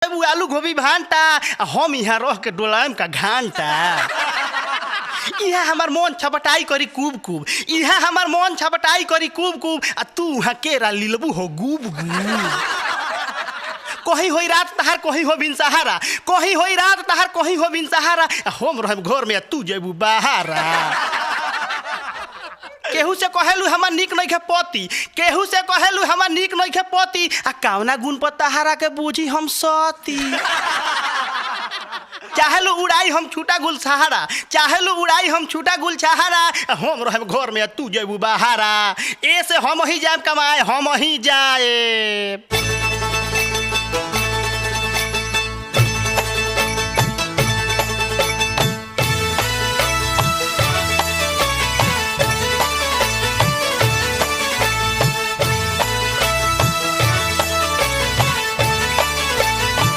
खैबू आलू गोभी भांटा हम यहाँ रह के डोलाम का घंटा। यहाँ हमार मन छपटाई करी कूब कूब, यहाँ हमार मन छपटाई करी कूब कूब आ तू वहाँ केरा लीलबू हो गुब गुब। कहीं होई रात तहार कहीं हो बिन सहारा, कहीं होई रात तहार कहीं हो बिन सहारा हम रहब घर में तू जेबू बाहरा। केहू से कहेलू हमार निक नइखे पति, केहू से कहेलू हमार निक नइखे पति आ कावना गुण पर तहारा के बूझी हम सती। चाहेलू उड़ाई हम छूटा गुल सहारा, चाहेलू उड़ाई हम छूटा गुल सहारा हम रहब घर में तू जेबू बाहरा। ऐसे हम ही जाए कमाए हम ही जाए।